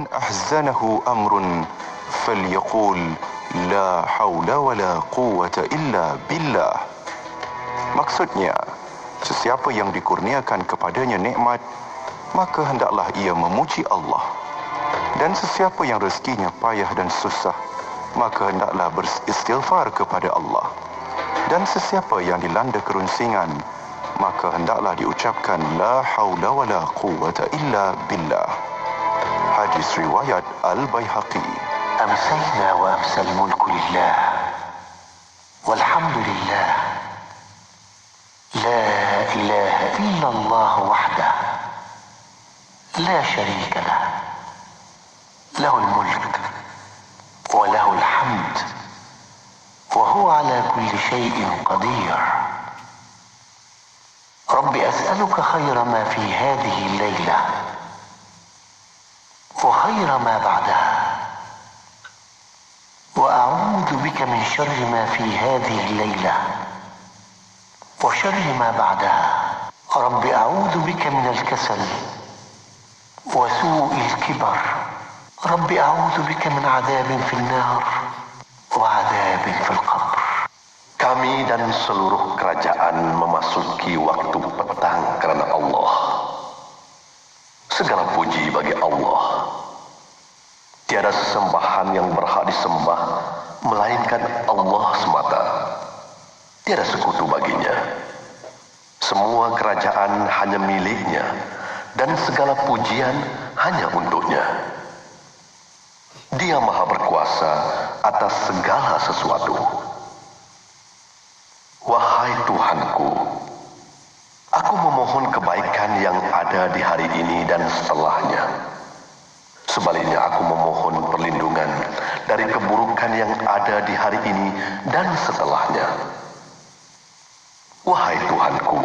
man ahzanahu amrun falyaqul la haula wala quwwata illa billah. Maksudnya, sesiapa yang dikurniakan kepadanya nikmat, maka hendaklah ia memuji Allah. Dan sesiapa yang rezekinya payah dan susah, maka hendaklah beristighfar kepada Allah. Dan sesiapa yang dilanda kerunsingan, maka hendaklah diucapkan la haula wala quwwata illa billah. Hadis riwayat Al-Baihaqi. Amsayna wa amsal mulku lillah walhamdulillah la ilaha illallah wahdah la syarika lah lahul mulk wa lahul hamd wa huwa ala kulli syai'in qadir. Rabbi as'aluka khaira ma fi hadhihi al-layla wa khaira ma ba'daha wa a'udzu bika min syarri ma fi hadhihi al-layla wa syarri ma ba'daha. Rabbi a'udzu bika min al-kasal wa su'i al-kibar. Rabbi a'udzu bika min 'adzabin fi an-nar wa 'adzabin fi al-qabr. Kami dan seluruh kerajaan memasuki waktu petang kerana Allah. Segala puji bagi Allah. Tiada sesembahan yang berhak disembah melainkan Allah semata. Tiada sekutu baginya. Semua kerajaan hanya miliknya dan segala pujian hanya untuknya. Dia Maha berkuasa atas segala sesuatu. Wahai Tuhanku, aku memohon kebaikan yang ada di hari ini dan setelahnya. Sebaliknya aku memohon perlindungan dari keburukan yang ada di hari ini dan setelahnya. Wahai Tuhanku,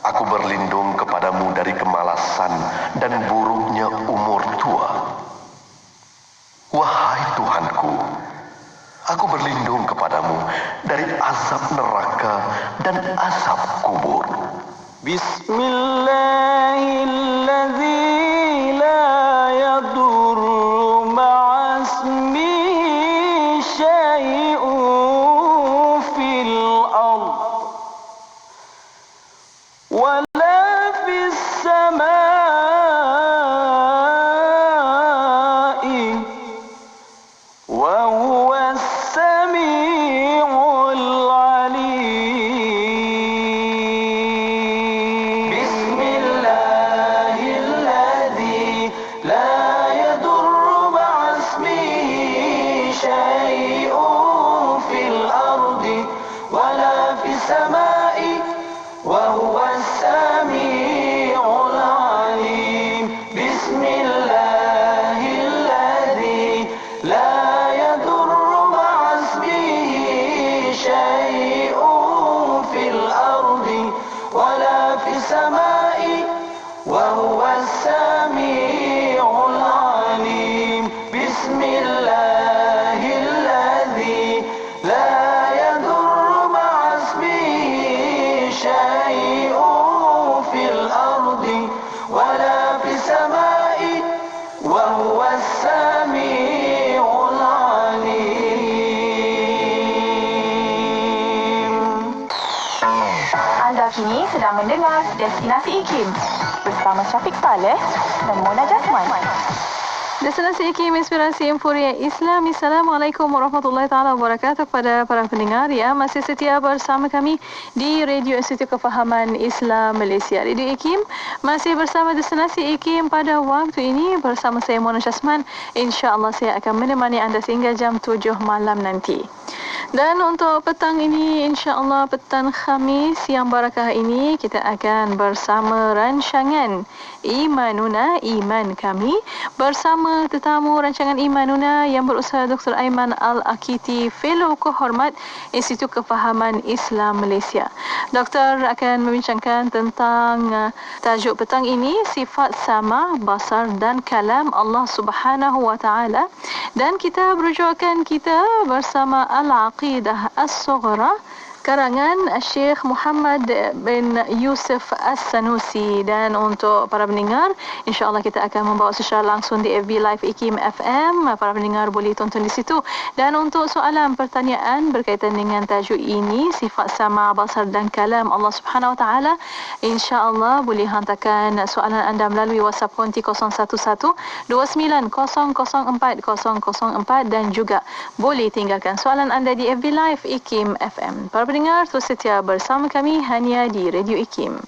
aku berlindung kepadamu dari kemalasan dan buruknya umur tua. Wahai Tuhanku, aku berlindung kepadamu dari azab neraka dan azab kubur. Bismillahirrahmanirrahim. La yadurru ma'asmi syai'un fil ard wala fis samai wa huwa as-sami'ul 'alim. Bismillahilladzi la yadurru ma'asmihi syai'un fil ardi wala fis samai wa huwa as-sami'ul 'alim. Bismillahilladzi la yadurru ma'asmihi syai'un fil ardi wala fis samai wa huwa as-sami'ul 'alim. Bismillahilladzi la yadurru ma'asmihi syai'un fil ardi wala fis samai wa huwa as-sami'ul 'alim. Anda kini sedang mendengar Destinasi IKIM bersama Syafiq Saleh dan Mona Jasman. Destinasi IKIM, Inspirasi Emporia Islam. Assalamualaikum warahmatullahi taala wabarakatuh kepada para pendengar yang masih setia bersama kami di Radio Institut Kefahaman Islam Malaysia. Radio IKIM masih bersama Destinasi IKIM pada waktu ini bersama saya Mona Jasman. InsyaAllah saya akan menemani anda sehingga jam 7 malam nanti. Dan untuk petang ini, insya-Allah petang Khamis yang barakah ini, kita akan bersama rancangan Imanuna, Iman Kami, bersama tetamu rancangan Imanuna yang berusaha Dr. Aiman Al-Akiti, Fellow Kehormat Institut Kefahaman Islam Malaysia. Doktor akan membincangkan tentang tajuk petang ini, sifat sama, basar dan kalam Allah Subhanahu Wa Taala. Dan kita berujukkan kita bersama Al-Aqidah As-Sughra, karangan Syekh Muhammad bin Yusuf As-Sanusi. Dan untuk para pendengar, insya-Allah kita akan membawa secara langsung di FB Live IKIM FM. Para pendengar boleh tonton di situ. Dan untuk soalan pertanyaan berkaitan dengan tajuk ini, sifat sama, basar dan kalam Allah Subhanahu Wa Taala, insya-Allah boleh hantarkan soalan anda melalui WhatsApp konti 0112900404 dan juga boleh tinggalkan soalan anda di FB Live IKIM FM. Para pendengar, terus setia bersama kami hanya di Radio IKIM.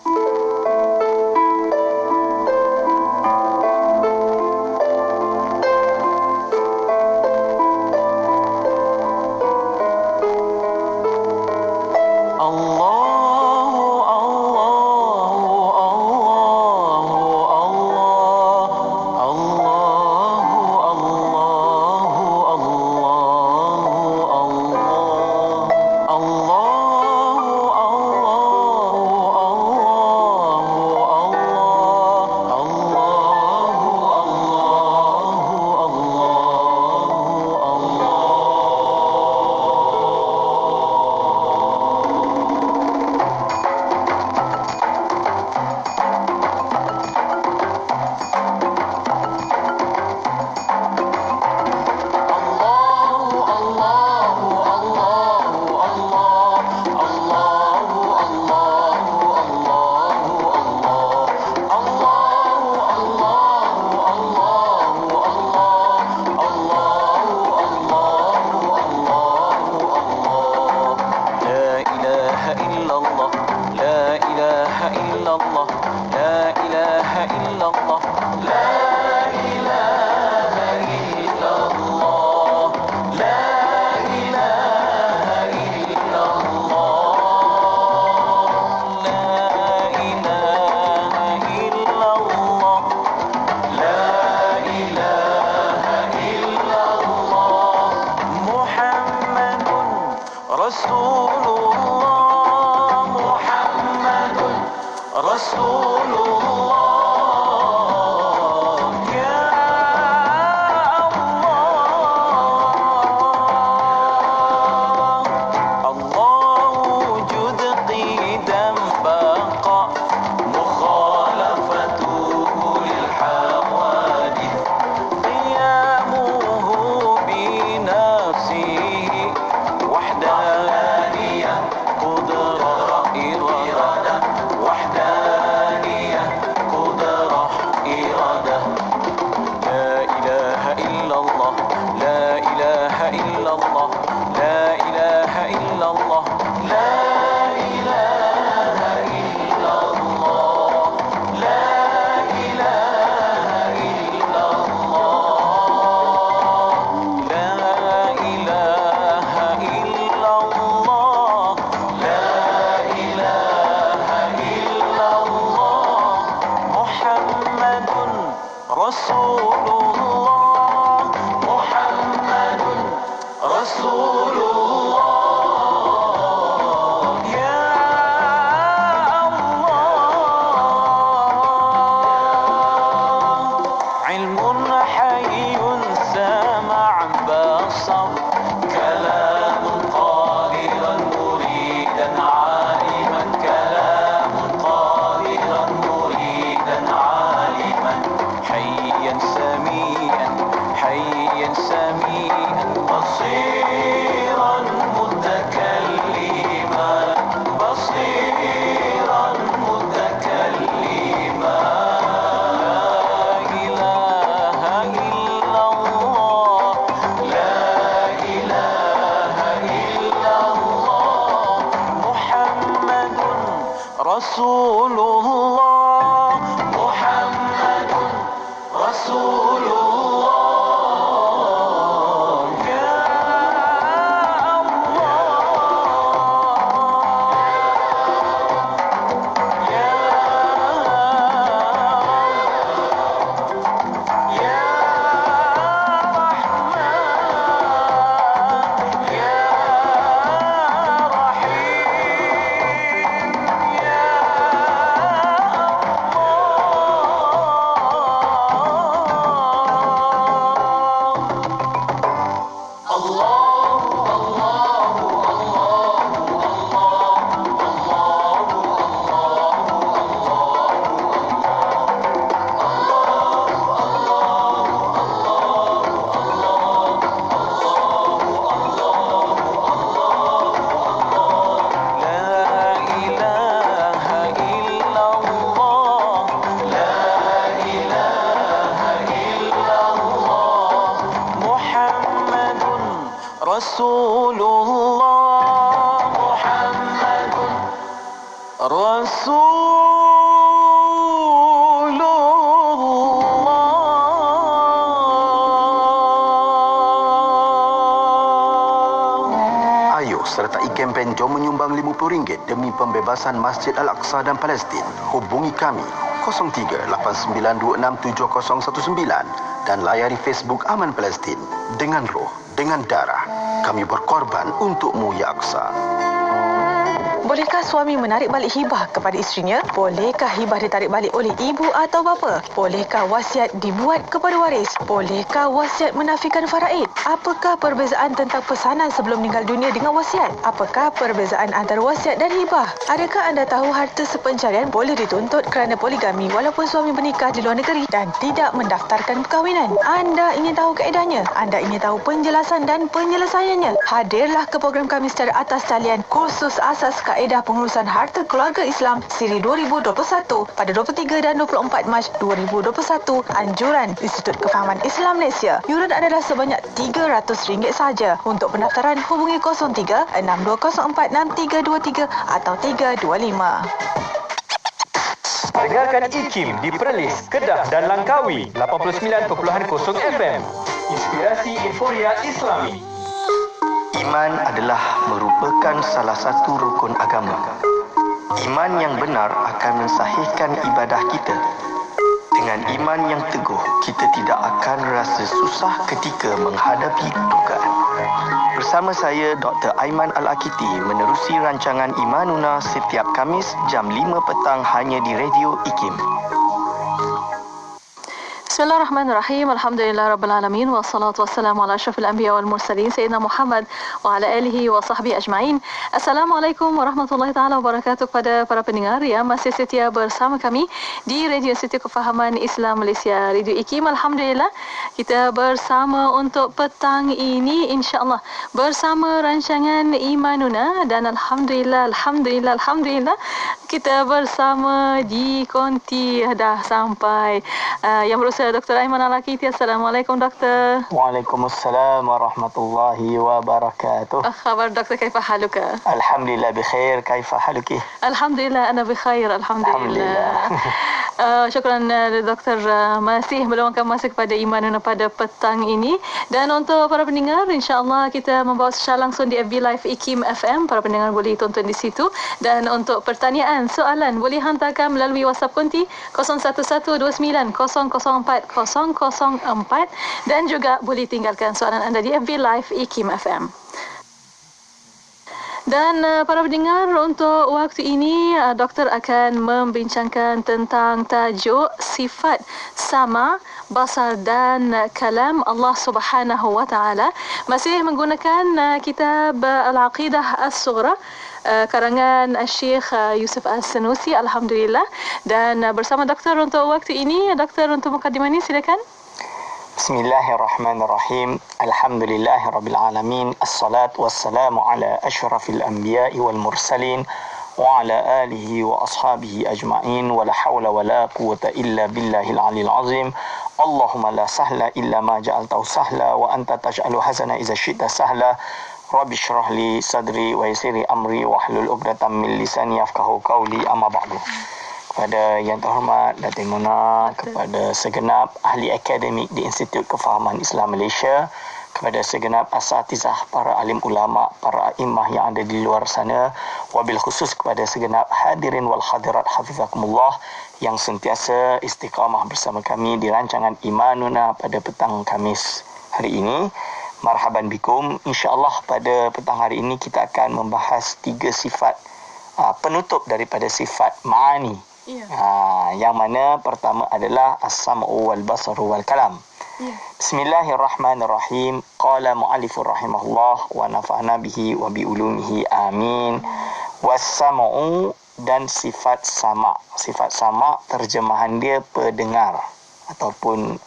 Rasulullah Muhammadun Rasulullah. Ayo sertai kempen Jom menyumbang RM50 demi pembebasan Masjid Al-Aqsa dan Palestin. Hubungi kami 03-8926-7019 dan layari Facebook Aman Palestin. Dengan roh, dengan darah, kami berkorban untukmu, Ya Aqsa. Bolehkah suami menarik balik hibah kepada isterinya? Bolehkah hibah ditarik balik oleh ibu atau bapa? Bolehkah wasiat dibuat kepada waris? Bolehkah wasiat menafikan faraid? Apakah perbezaan tentang pesanan sebelum meninggal dunia dengan wasiat? Apakah perbezaan antara wasiat dan hibah? Adakah anda tahu harta sepencarian boleh dituntut kerana poligami walaupun suami bernikah di luar negeri dan tidak mendaftarkan perkahwinan? Anda ingin tahu kaedahnya? Anda ingin tahu penjelasan dan penyelesaiannya? Hadirlah ke program kami secara atas talian kursus asas kaedah pengurusan harta keluarga Islam siri 2021 pada 23 dan 24 Mac 2021. Anjuran Institut Kefahaman Islam Malaysia. Yuran adalah sebanyak RM300 saja. Untuk pendaftaran hubungi 03-6204-6323 atau 325. Dengarkan IKIM di Perlis, Kedah dan Langkawi 89.0 FM. Inspirasi Inforia Islami. Iman adalah merupakan salah satu rukun agama. Iman yang benar akan mensahihkan ibadah kita. Dengan iman yang teguh, kita tidak akan rasa susah ketika menghadapi dugaan. Bersama saya, Dr. Aiman Al-Akiti, menerusi rancangan Imanuna setiap Khamis jam 5 petang hanya di Radio IKIM. Bismillahirrahmanirrahim. Alhamdulillahirrabbilalamin. Wassalatu wassalamu ala asyrafil anbiya wal mursalin Sayyidina Muhammad wa ala alihi wa sahbihi ajma'in. Assalamualaikum warahmatullahi ta'ala wabarakatuh kepada para pendengar yang masih setia bersama kami di Radio Institut Kefahaman Islam Malaysia, Radio IKIM. Alhamdulillah, kita bersama untuk petang ini insya-Allah bersama rancangan Imanuna dan Alhamdulillah kita bersama di konti dah sampai yang berusaha Dr. Aiman Al-Akiti. Assalamualaikum Doktor. Waalaikumsalam warahmatullahi wabarakatuh. Khabar Doktor, kaifa haluka? Alhamdulillah bikhair, kaifa haluki? Alhamdulillah ana bikhair, alhamdulillah. Syukran Doktor masih meluangkan masa kepada Imanuna pada petang ini. Dan untuk para pendengar, insya-Allah kita membawa secara langsung di FB Live IKIM FM. Para pendengar boleh tonton di situ. Dan untuk pertanyaan, soalan boleh hantarkan melalui WhatsApp konti 01129004 004 dan juga boleh tinggalkan soalan anda di FB Live IKIM FM. Dan para pendengar, untuk waktu ini doktor akan membincangkan tentang tajuk sifat sama, basar dan kalam Allah Subhanahu wa taala, masih menggunakan kitab Al-Aqidah As-Sughra karangan Syekh Yusuf As-Sanusi. Alhamdulillah. Dan bersama doktor untuk waktu ini, doktor untuk mukadimah ini silakan. Bismillahirrahmanirrahim. Alhamdulillahirrabbilalamin. Assalatu wassalamu ala asyrafil anbiya'i wal mursalin wa ala alihi wa ashabihi ajma'in wa la hawla wa la quwata illa billahil aliyil azim. Allahumma la sahla illa ma ja'altahu sahla wa anta taj'alu hazana iza syi'ta sahla. Rabbi syrah li sadri wa yassirli amri wahlul 'uqdatam min lisani yafqahu qawli, amma ba'du. Kepada yang terhormat Datin Mona, kepada segenap ahli akademik di Institut Kefahaman Islam Malaysia, kepada segenap asatizah, para alim ulama, para imam yang ada di luar sana, wabil khusus kepada segenap hadirin wal hadirat hafizakumullah yang sentiasa istiqamah bersama kami di rancangan Imanuna pada petang Khamis hari ini. Marhaban bikum. InsyaAllah pada petang hari ini kita akan membahas 3 sifat penutup daripada sifat ma'ani. Yang mana pertama adalah as-sam'u wal basaru wal kalam. Bismillahirrahmanirrahim. Qala mu'allifur rahimahullah wa nafa'na bihi wa bi ulumihi amin. Was-sam'u, dan sifat sama. Sifat sama terjemahan dia pendengar, ataupun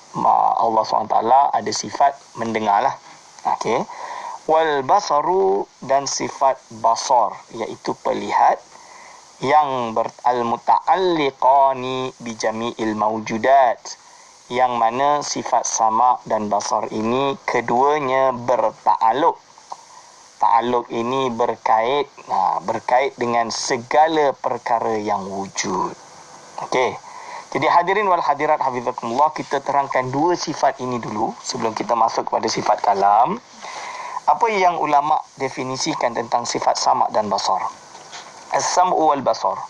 Allah SWT ada sifat mendengarlah. Okey. Wal basaru, dan sifat basar, iaitu pelihat, yang al-muta'alliqani bi jami'il mawjudat, yang mana sifat sama dan basar ini keduanya bertakluk ta'alluq ini berkait dengan segala perkara yang wujud. Okey. Jadi hadirin wal hadirat hafizakumullah, kita terangkan dua sifat ini dulu sebelum kita masuk kepada sifat kalam. Apa yang ulama definisikan tentang sifat sama' dan basar? As-sam'u wal basar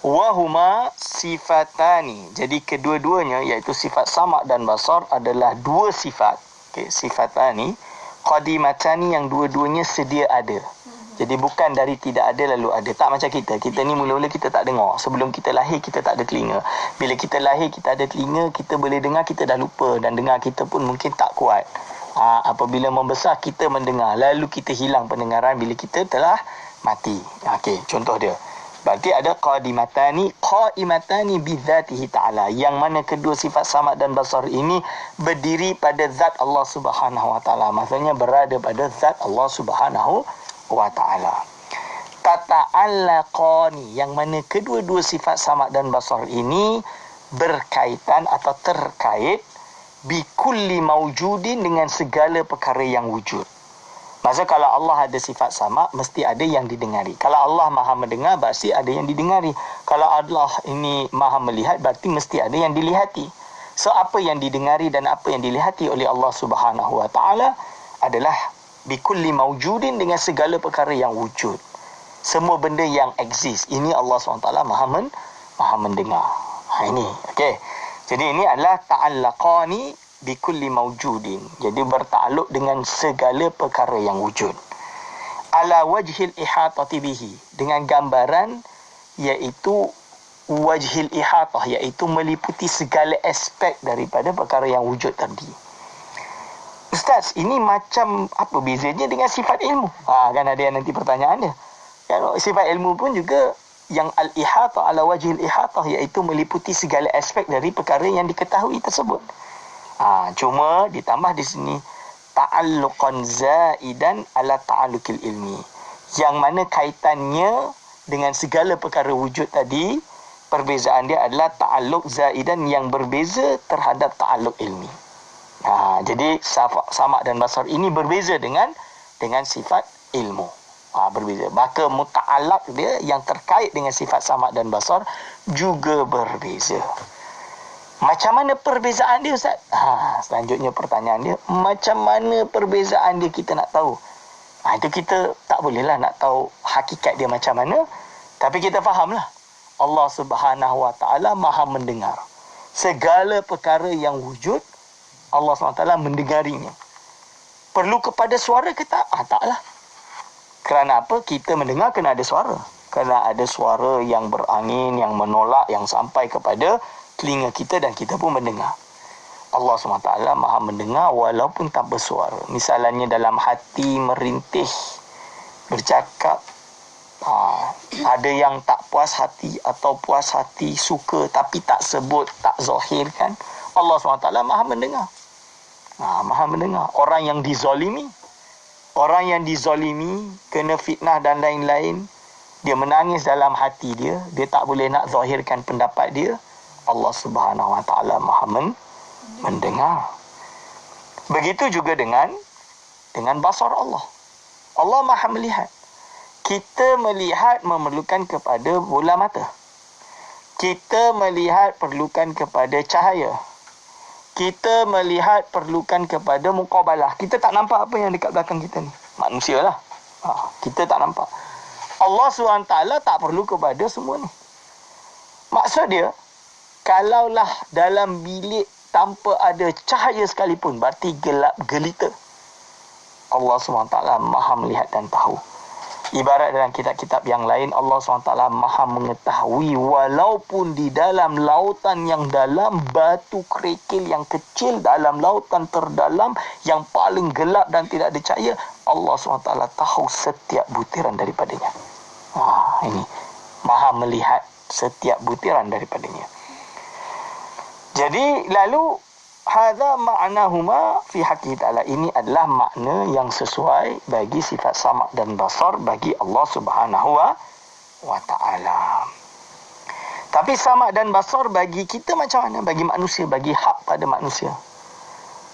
wa huma sifatani. Jadi kedua-duanya iaitu sifat sama' dan basar adalah dua sifat. Okey, sifatani qadimatani yang dua-duanya sedia ada. Jadi bukan dari tidak ada lalu ada. Tak macam kita. Kita ni mula-mula kita tak dengar. Sebelum kita lahir kita tak ada telinga. Bila kita lahir kita ada telinga, kita boleh dengar, kita dah lupa dan dengar kita pun mungkin tak kuat. Apabila membesar kita mendengar, lalu kita hilang pendengaran bila kita telah mati. Okey, contoh dia. Berarti ada qadimatani bidzatihi ta'ala, yang mana kedua sifat sama' dan basar ini berdiri pada zat Allah Subhanahu wa taala. Maksudnya berada pada zat Allah Subhanahu wa taala. Tata'allaqani, yang mana kedua-dua sifat sama' dan basar ini berkaitan atau terkait bikulli maujudin, dengan segala perkara yang wujud. Maksudnya kalau Allah ada sifat sama, mesti ada yang didengari. Kalau Allah maha mendengar, berarti ada yang didengari. Kalau Allah ini maha melihat, berarti mesti ada yang dilihati. So apa yang didengari dan apa yang dilihati oleh Allah Subhanahu wa taala adalah bikulli maujudin, dengan segala perkara yang wujud. Semua benda yang exist, ini Allah SWT maha mendengar. Ini okey. Jadi ini adalah ta'allaqani bikulli maujudin. Jadi bertakluk dengan segala perkara yang wujud. Ala wajhil ihatati bihi, dengan gambaran iaitu wajhil ihatah, iaitu meliputi segala aspek daripada perkara yang wujud tadi. Ustaz, ini macam apa bezanya dengan sifat ilmu? Kan ada yang nanti pertanyaan dia. Kan sifat ilmu pun juga yang al-ihatah, ala wajhil ihatah, iaitu meliputi segala aspek dari perkara yang diketahui tersebut. Cuma ditambah di sini ta'alluqan zaidan ala ta'alluqil ilmi, yang mana kaitannya dengan segala perkara wujud tadi, perbezaan dia adalah ta'alluq zaidan yang berbeza terhadap ta'alluq ilmi. Jadi sama' dan basar ini berbeza dengan sifat ilmu. Berbeza. Maka muta'allaq dia yang terkait dengan sifat sama' dan basar juga berbeza. Macam mana perbezaan dia, Ustaz? Selanjutnya pertanyaan dia, macam mana perbezaan dia kita nak tahu? Itu kita tak bolehlah nak tahu hakikat dia macam mana, tapi kita fahamlah Allah Subhanahu wa taala maha mendengar. Segala perkara yang wujud, Allah SWT mendengarinya. Perlu kepada suara ke tak? Taklah. Kerana apa? Kita mendengar kena ada suara. Kena ada suara yang berangin, yang menolak, yang sampai kepada telinga kita dan kita pun mendengar. Allah SWT maha mendengar walaupun tak bersuara. Misalnya dalam hati merintih, bercakap, ada yang tak puas hati atau puas hati, suka tapi tak sebut, tak zahirkan. Allah SWT maha mendengar. Maha mendengar. Orang yang dizalimi, kena fitnah dan lain-lain, dia menangis dalam hati dia, dia tak boleh nak zahirkan pendapat dia, Allah Subhanahu wa taala maha mendengar. Begitu juga dengan basar Allah. Allah maha melihat. Kita melihat memerlukan kepada bola mata. Kita melihat perlukan kepada cahaya. Kita melihat perlukan kepada muqabalah. Kita tak nampak apa yang dekat belakang kita ni. Manusialah. Kita tak nampak. Allah SWT tak perlu kepada semua ni. Maksud dia, kalaulah dalam bilik tanpa ada cahaya sekalipun, berarti gelap gelita. Allah SWT maha melihat dan tahu. Ibarat dalam kitab-kitab yang lain, Allah SWT maha mengetahui walaupun di dalam lautan yang dalam, batu kerikil yang kecil dalam lautan terdalam yang paling gelap dan tidak ada cahaya, Allah SWT tahu setiap butiran daripadanya. Ini maha melihat setiap butiran daripadanya. Jadi lalu hadza ma'nahuma fi haqqi ta'ala, ini adalah makna yang sesuai bagi sifat sama' dan basar bagi Allah Subhanahu wa ta'ala. Tapi sama' dan basar bagi kita macam mana? Bagi manusia, bagi hak pada manusia.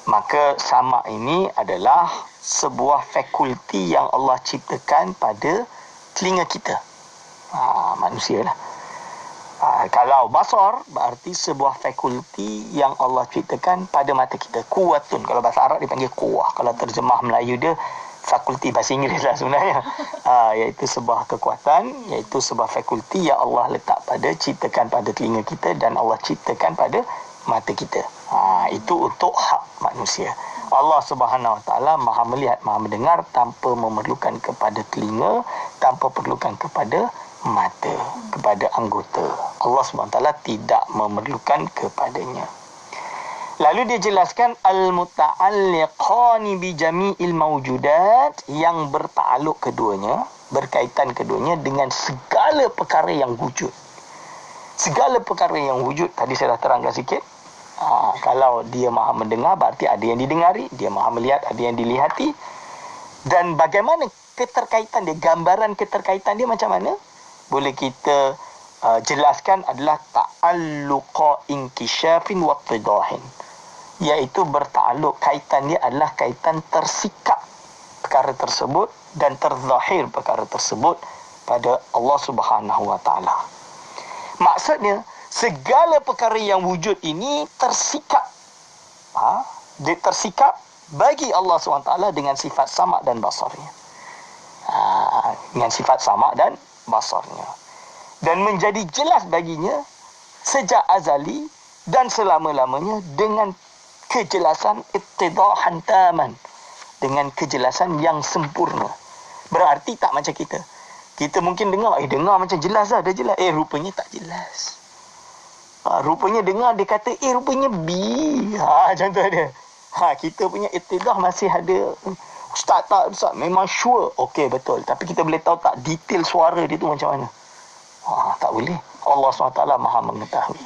Maka sama ini adalah sebuah fakulti yang Allah ciptakan pada telinga kita. Manusia lah. Kalau basar berarti sebuah fakulti yang Allah ciptakan pada mata kita. Kuwatun. Kalau bahasa Arab dipanggil kuwah. Kalau terjemah Melayu dia fakulti bahasa Inggeris lah sebenarnya. Iaitu sebuah kekuatan, iaitu sebuah fakulti yang Allah letak ciptakan pada telinga kita dan Allah ciptakan pada mata kita. Itu untuk hak manusia. Allah Subhanahu Wa Taala Maha melihat, Maha mendengar tanpa memerlukan kepada telinga, tanpa perlukan kepada mata, kepada anggota. Allah Subhanahu Wa Taala tidak memerlukan kepadanya. Lalu dia jelaskan al-muta'alliqani bi jami'il mawjudat, yang bertakluk keduanya, berkaitan keduanya dengan segala perkara yang wujud. Segala perkara yang wujud tadi saya dah terangkan sikit. Kalau dia Maha mendengar berarti ada yang didengari, dia Maha melihat ada yang dilihati. Dan bagaimana keterkaitan dia, gambaran keterkaitan dia macam mana? Boleh kita jelaskan adalah ta'alluqa inkisyafin wa tidahin, iaitu bertakluk, kaitan dia adalah kaitan tersikap perkara tersebut dan terzahir perkara tersebut pada Allah Subhanahu Wa Taala. Maksudnya segala perkara yang wujud ini tersikap. Dia tersikap bagi Allah SWT dengan sifat sama dan basarnya. Dengan sifat sama dan basarnya. Dan menjadi jelas baginya sejak azali dan selama-lamanya dengan kejelasan ittidahan taman. Dengan kejelasan yang sempurna. Berarti tak macam kita. Kita mungkin dengar macam jelas dah jelas. Rupanya tak jelas. Rupanya dengar dia kata rupanya B. Contoh dia. Kita punya ittidah masih ada. Ustaz memang sure. Okey betul. Tapi kita boleh tahu tak detail suara dia tu macam mana? Tak boleh. Allah SWT Maha mengetahui.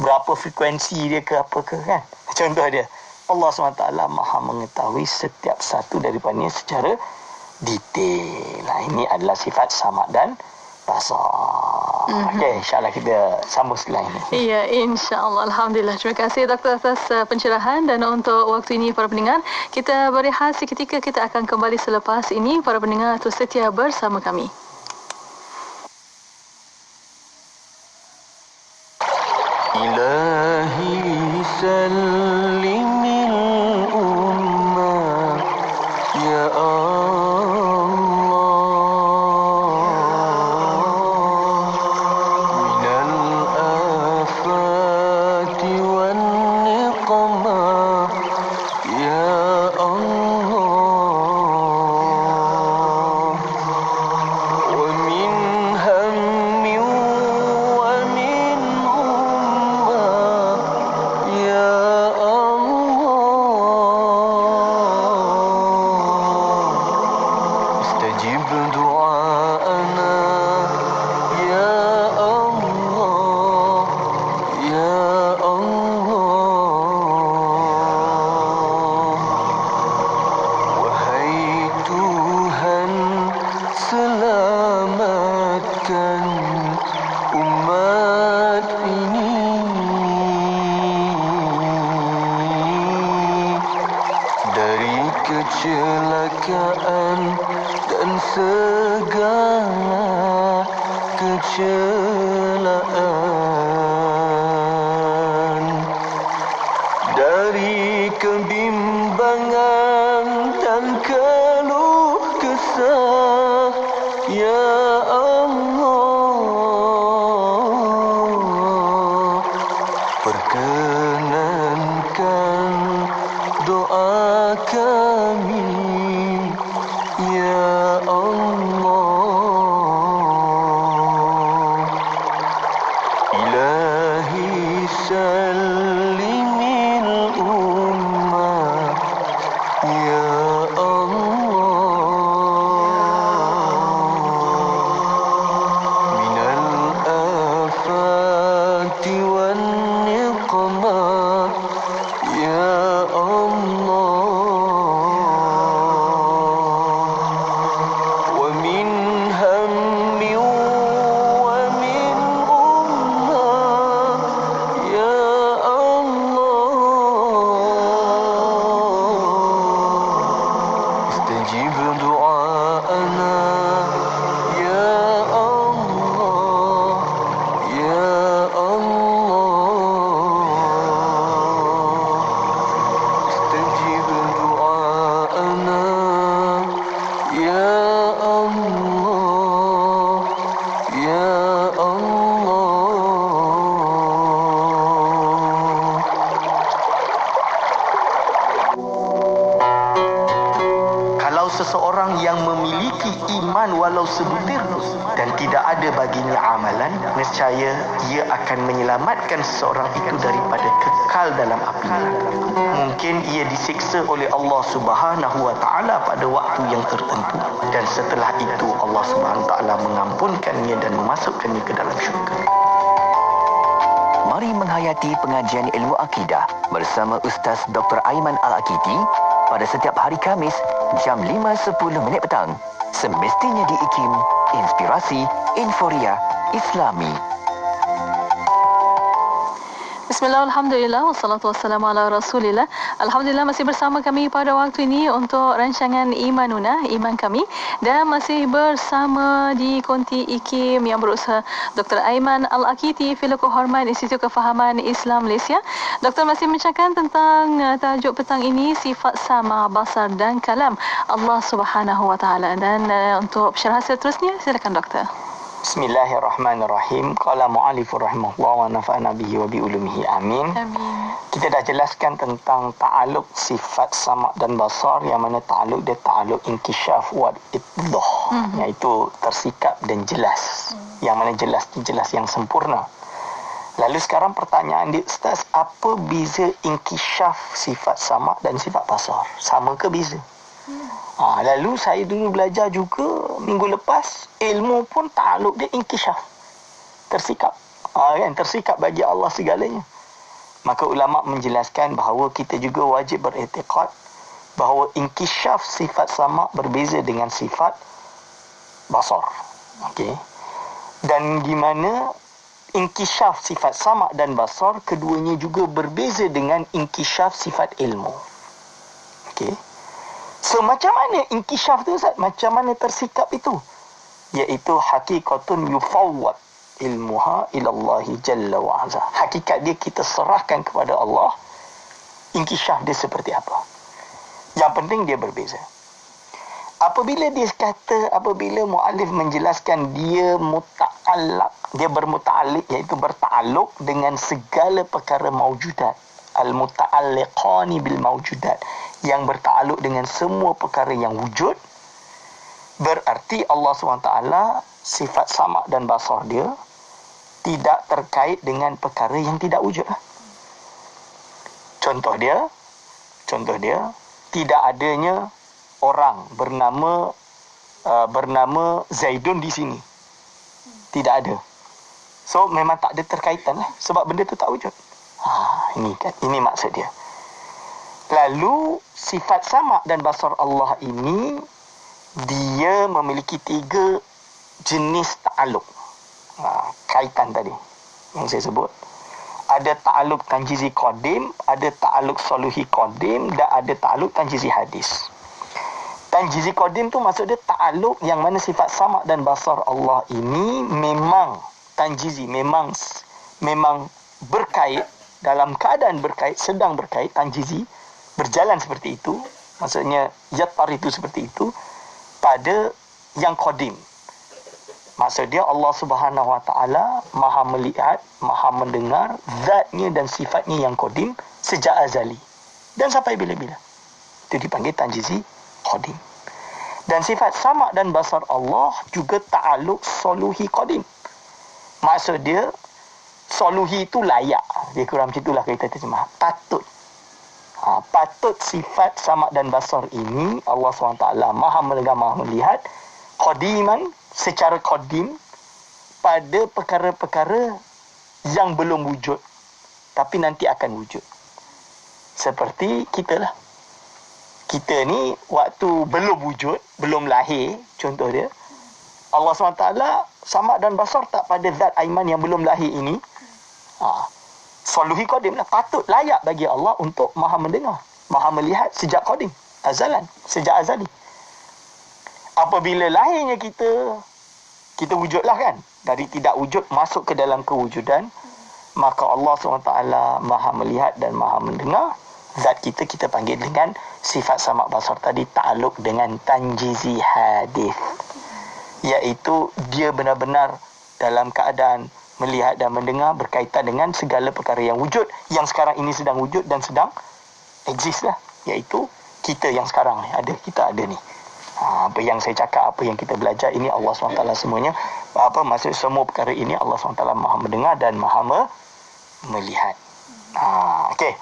Berapa frekuensi dia ke apa ke kan? Contoh dia. Allah SWT Maha mengetahui setiap satu daripadanya secara detail. Ini adalah sifat sama dan basar. Okey, insyaAllah kita sambung setelah ini. Ya, insyaAllah. Alhamdulillah. Terima kasih Doktor atas pencerahan. Dan untuk waktu ini para pendengar, kita berehat seketika. Kita akan kembali selepas ini. Para pendengar terus setia bersama kami. Ilahi sallimil ummah ya kecelakaan dan segala kecelaan, dari kebimbangan dan keluh kesah, ya Allah, perkenankan doa kami, ya Allah. Ilahi sallimil ummah, ya Allah, minal afati wan niqmah, ya Allah. seseorang yang memiliki iman walau sebutir dan tidak ada baginya amalan, nescaya ia akan menyelamatkan seseorang itu daripada kekal dalam api neraka. Mungkin ia disiksa oleh Allah Subhanahu wa taala pada waktu yang tertentu, dan setelah itu Allah Subhanahu wa taala mengampunkannya dan memasukkannya ke dalam syurga. Mari menghayati pengajian ilmu akidah bersama Ustaz Dr. Aiman Al-Akiti pada setiap hari Khamis jam 5.10 petang. Semestinya di IKIM, Inspirasi Inforia Islami. Bismillah, alhamdulillah, wassalatu wassalamu ala rasulillah. Alhamdulillah masih bersama kami pada waktu ini untuk rancangan Imanuna, Iman Kami, dan masih bersama di konti IKIM yang berusaha Dr. Aiman Al-Akiti, Fellow Kehormat Institut Kefahaman Islam Malaysia. Doktor masih mencakap tentang tajuk petang ini, sifat sama, basar dan kalam Allah Subhanahu wa taala. Dan untuk syarah seterusnya, silakan doktor. Bismillahirrahmanirrahim. Qala mu'allifur rahimahullah wa nafa'ana bihi wa bi ulumihi. Amin. Amin. Kita dah jelaskan tentang ta'aluk sifat sama' dan basar, yang mana ta'aluk dia ta'aluk inkisyaf wa iddah, iaitu tersikap dan jelas. Yang mana jelas yang sempurna. Lalu sekarang pertanyaan dia, Ustaz, apa beza inkisyaf sifat sama' dan sifat basar? Sama ke beza? Lalu saya dulu belajar juga minggu lepas, ilmu pun ta'aluk dia inkisyaf, tersikap, kan, tersikap bagi Allah segalanya. Maka ulama menjelaskan bahawa kita juga wajib beriktikad bahawa inkisyaf sifat sama berbeza dengan sifat basar. Okey. Dan di mana inkisyaf sifat sama dan basar, keduanya juga berbeza dengan inkisyaf sifat ilmu. Okey. So, macam mana inkisyaf tu, Ustaz? Macam mana tersikap itu? Iaitu hakikatun yufawwad ilmuha ilallahi jalla wa'aza. Hakikat dia kita serahkan kepada Allah. Inkisyaf dia seperti apa? Yang penting dia berbeza. Apabila dia kata, apabila mu'alif menjelaskan dia muta'allaq, dia bermuta'alliq, iaitu berta'alluq dengan segala perkara mawjudat. Al-muta'alliqani bil mawjudat, yang bertakluk dengan semua perkara yang wujud, berarti Allah SWT sifat sama dan basar dia tidak terkait dengan perkara yang tidak wujud. Contoh dia tidak adanya orang bernama Zaidun di sini. Tidak ada. So memang tak ada terkaitan lah, sebab benda tu tak wujud. Ini maksud dia. Lalu sifat sama dan basar Allah ini, dia memiliki 3 jenis ta'aluk. Kaitan tadi yang saya sebut. Ada ta'aluk tanjizi qadim, ada ta'aluk soluhi qadim, dan ada ta'aluk tanjizi hadis. Tanjizi qadim tu maksud dia ta'aluk yang mana sifat sama dan basar Allah ini memang tanjizi, memang berkait, dalam keadaan berkait, sedang berkait, tanjizi, berjalan seperti itu, maksudnya yatar itu seperti itu, pada yang qadim. Maksud dia Allah Subhanahu wa taala maha melihat, maha mendengar, zatnya dan sifatnya yang qadim sejak azali dan sampai bila-bila. Itu dipanggil tanjizi qadim. Dan sifat sama dan basar Allah juga ta'aluk soluhi qadim. Maksud dia soluhi itu layak. Dia kurang macam itulah kita terjemah. Patut. Patut sifat sama dan basar ini Allah SWT maha mendengar, maha melihat, qadiman, secara qadim, pada perkara-perkara yang belum wujud tapi nanti akan wujud. Seperti kita lah. Kita ni waktu belum wujud, belum lahir, contoh dia, Allah SWT sama dan basar tak pada zat Aiman yang belum lahir ini. Soluhi qadim lah, patut, layak bagi Allah untuk maha mendengar, maha melihat sejak qadim, azalan, sejak azali. Apabila lahirnya kita wujudlah kan, dari tidak wujud masuk ke dalam kewujudan, maka Allah SWT maha melihat dan maha mendengar. Zat kita panggil dengan sifat sama basar tadi, ta'aluk dengan tanjizi hadis, iaitu dia benar-benar dalam keadaan melihat dan mendengar, berkaitan dengan segala perkara yang wujud, yang sekarang ini sedang wujud dan sedang exist lah, iaitu kita yang sekarang ni ada, kita ada ni. Apa yang saya cakap, apa yang kita belajar ini Allah SWT semuanya. Maksud semua perkara ini Allah SWT maha mendengar dan maha melihat. Okey.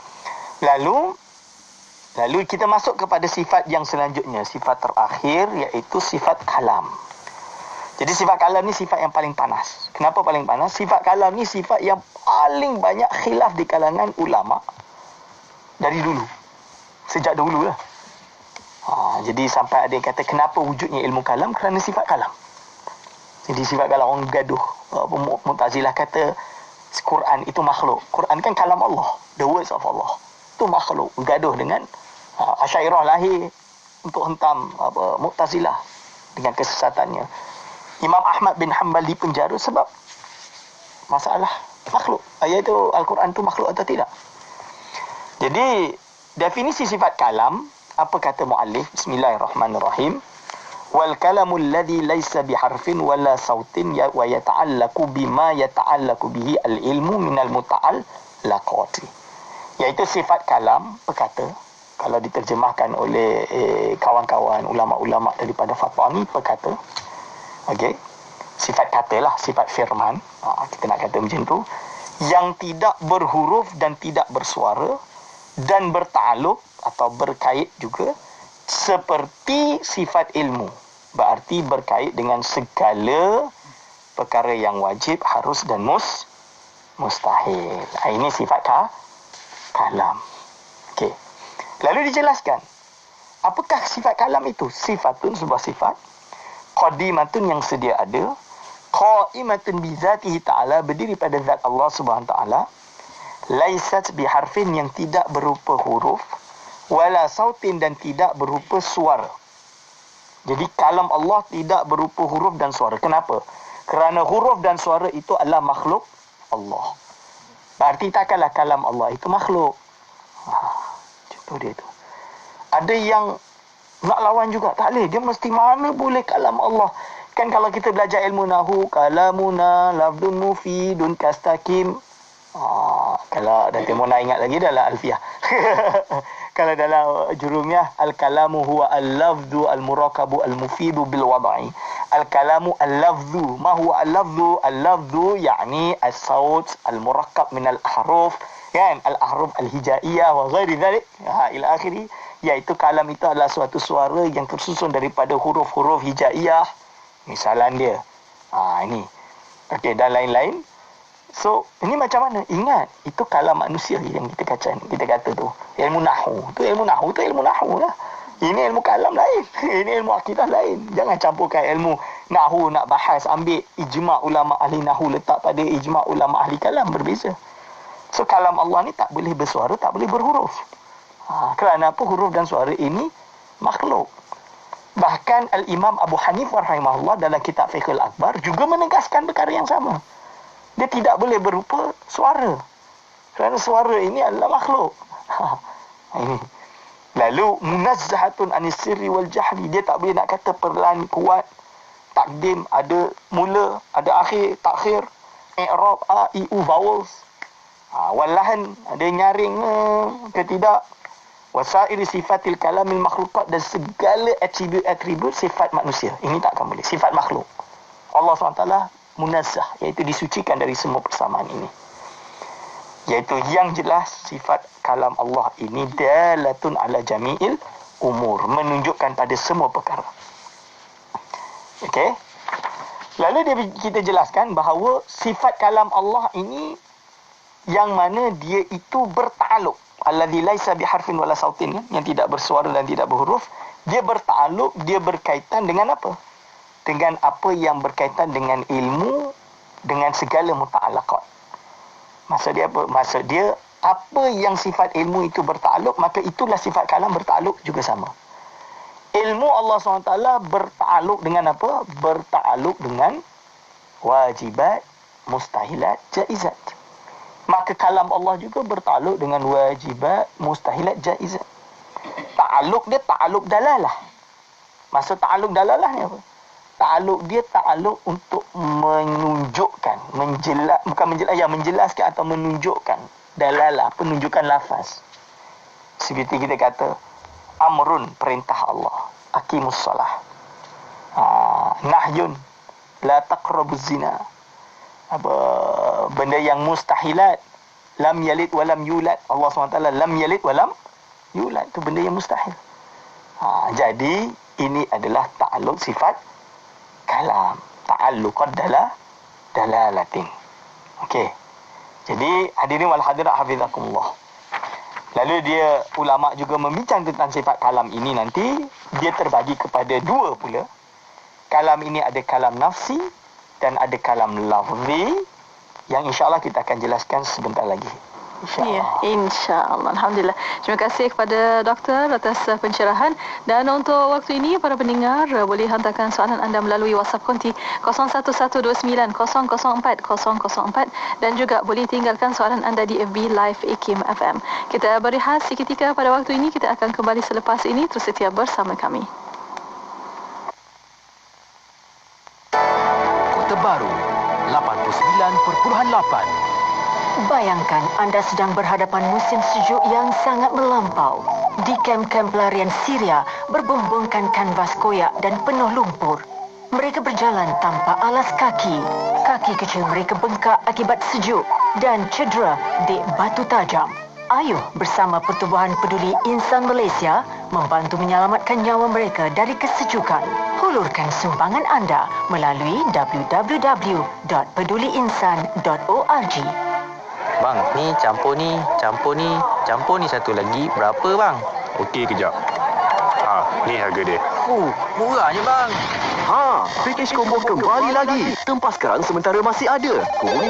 Lalu kita masuk kepada sifat yang selanjutnya, sifat terakhir, iaitu sifat kalam. Jadi sifat kalam ni sifat yang paling panas. Kenapa paling panas? Sifat kalam ni sifat yang paling banyak khilaf di kalangan ulama dari dulu. Sejak dulu lah. Jadi sampai ada yang kata kenapa wujudnya ilmu kalam? Kerana sifat kalam. Jadi sifat kalam, orang gaduh. Mu'tazilah kata Quran itu makhluk. Quran kan kalam Allah, the words of Allah. Itu makhluk. Gaduh dengan Asy'ariyah lahir untuk hentam Mu'tazilah dengan kesesatannya. Imam Ahmad bin Hanbal di penjara sebab masalah makhluk. Iaitu Al-Quran itu makhluk atau tidak. Jadi definisi sifat kalam, apa kata muallif? Bismillahirrahmanirrahim. Wal kalamu alladhi laysa biharfin wala sautin wa yata'allaqu bima yata'allaqu bihi al-ilmu minal muta'allaqati. Iaitu sifat kalam, perkata, kalau diterjemahkan oleh kawan-kawan ulama-ulama daripada fatwa ni, perkata. Okey. Sifat kata lah, sifat firman. Kita nak kata macam tu. Yang tidak berhuruf dan tidak bersuara dan bertakluk atau berkait juga seperti sifat ilmu. Berarti berkait dengan segala perkara yang wajib, harus dan mustahil. Ini sifat kalam. Okey. Lalu dijelaskan, apakah sifat kalam itu? Sifatun, sebuah sifat. Qadimatun, yang sedia ada. Qaimatun bizatihi ta'ala, berdiri pada zat Allah Subhanahu ta'ala. Laisat biharfin, yang tidak berupa huruf. Wala sautin, dan tidak berupa suara. Jadi kalam Allah tidak berupa huruf dan suara. Kenapa? Kerana huruf dan suara itu adalah makhluk Allah. Berarti takkanlah kalam Allah itu makhluk. Contoh dia tu. Ada yang nak lawan juga, tak boleh. Dia mesti mana boleh kalam Allah. Kan kalau kita belajar ilmu nahu, kalamuna lafdun mufidun kastaqim. Kalau dah temu nak ingat lagi dalam alfiyah. Kalau dalam jurumiyah, al-kalamu huwa al-lafdhu al-murakabu al-mufidu bil wada'i. Al-kalamu al-lafdhu. Ma huwa al-lafdhu? Al-lafdhu yakni as-saut al-murakab min al-ahruf. Kan? Al-ahruf al-hijaiyah wa ghairi dhalik. Ila akhiri. Iaitu kalam itu adalah suatu suara yang tersusun daripada huruf-huruf hijaiyah. Misalan dia. Ini. Okey, dan lain-lain. So, ini macam mana? Ingat, itu kalam manusia yang kita kata tu. Ilmu nahu. Tu ilmu nahu lah. Ini ilmu kalam lain. Ini ilmu akidah lain. Jangan campurkan ilmu nahu nak bahas, ambil ijma' ulama ahli nahu, letak pada ijma' ulama ahli kalam, berbeza. So, kalam Allah ni tak boleh bersuara, tak boleh berhuruf. Kerana apa? Huruf dan suara ini makhluk. Bahkan Al-Imam Abu Hanifah rahimahullah dalam kitab Fiqhul Akbar juga menegaskan perkara yang sama. Dia tidak boleh berupa suara. Kerana suara ini adalah makhluk. Ini. Lalu munazzahatun anis sirri wal jahri. Dia tak boleh nak kata perlahan kuat. Takdim, ada mula, ada akhir, takhir, i'rab, a, i, u, vowels. Wallahan, ada nyaring ke tidak. Wasairi sifatil kalamil makhlukat, dan segala atribut sifat manusia. Ini takkan boleh. Sifat makhluk. Allah SWT munazzah, iaitu disucikan dari semua persamaan ini. Iaitu yang jelas sifat kalam Allah ini dalatun ala jami'il umur, menunjukkan pada semua perkara. Okey. Lalu kita jelaskan bahawa sifat kalam Allah ini yang mana dia itu bertakluk, alladzi laisa biharfin wala sautin, yang tidak bersuara dan tidak berhuruf. Dia bertakluk, dia berkaitan dengan apa? Dengan apa yang berkaitan dengan ilmu, dengan segala muta'allaqat. Maksud dia apa? Maksud dia, apa yang sifat ilmu itu bertakluk, maka itulah sifat kalam bertakluk juga sama. Ilmu Allah SWT bertakluk dengan apa? Bertakluk dengan wajibat, mustahilat, jaizat. Maka kalam Allah juga bertakluk dengan wajibat, mustahilat, jaizat. Ta'aluk dia ta'aluk dalalah. Maksud ta'aluk dalalah ni apa? Ta'aluk dia ta'aluk untuk menunjukkan, menjelaskan atau menunjukkan. Dalalah, penunjukan lafaz. Seperti kita kata, amrun, perintah Allah. aqimus solah. Nahyun la taqrabuz zina. Apa benda yang mustahilat, lam yalid wa lam yulad. Allah SWT lam yalid wa lam yulad, tu benda yang mustahil. Jadi ini adalah ta'alluq sifat kalam, ta'alluqad dalalatin. Okey. Jadi hadirin wal hadirat hafizakumullah. Lalu dia ulama juga membincang tentang sifat kalam ini nanti, dia terbagi kepada dua pula. Kalam ini ada kalam nafsi dan ada kalam lafzi yang insya-Allah kita akan jelaskan sebentar lagi. Ya, insya-Allah. Alhamdulillah. Terima kasih kepada doktor atas pencerahan, dan untuk waktu ini para pendengar boleh hantarkan soalan anda melalui WhatsApp konti 01129004 dan juga boleh tinggalkan soalan anda di FB Live IKIM FM. Kita berehat seketika pada waktu ini, kita akan kembali selepas ini, terus setia bersama kami. Kota Baru 89.8. Bayangkan anda sedang berhadapan musim sejuk yang sangat melampau. Di kem-kem pelarian Syria berbumbungkan kanvas koyak dan penuh lumpur. Mereka berjalan tanpa alas kaki. Kaki kecil mereka bengkak akibat sejuk dan cedera di batu tajam. Ayuh bersama Pertubuhan Peduli Insan Malaysia membantu menyelamatkan nyawa mereka dari kesejukan. Hulurkan sumbangan anda melalui www.peduliinsan.org. Bang, ni campur ni satu lagi berapa bang? Okey, kejap. Ni harga dia. Murahnya bang. Package combo kembali lagi. Tempah sekarang sementara masih ada. Hubungi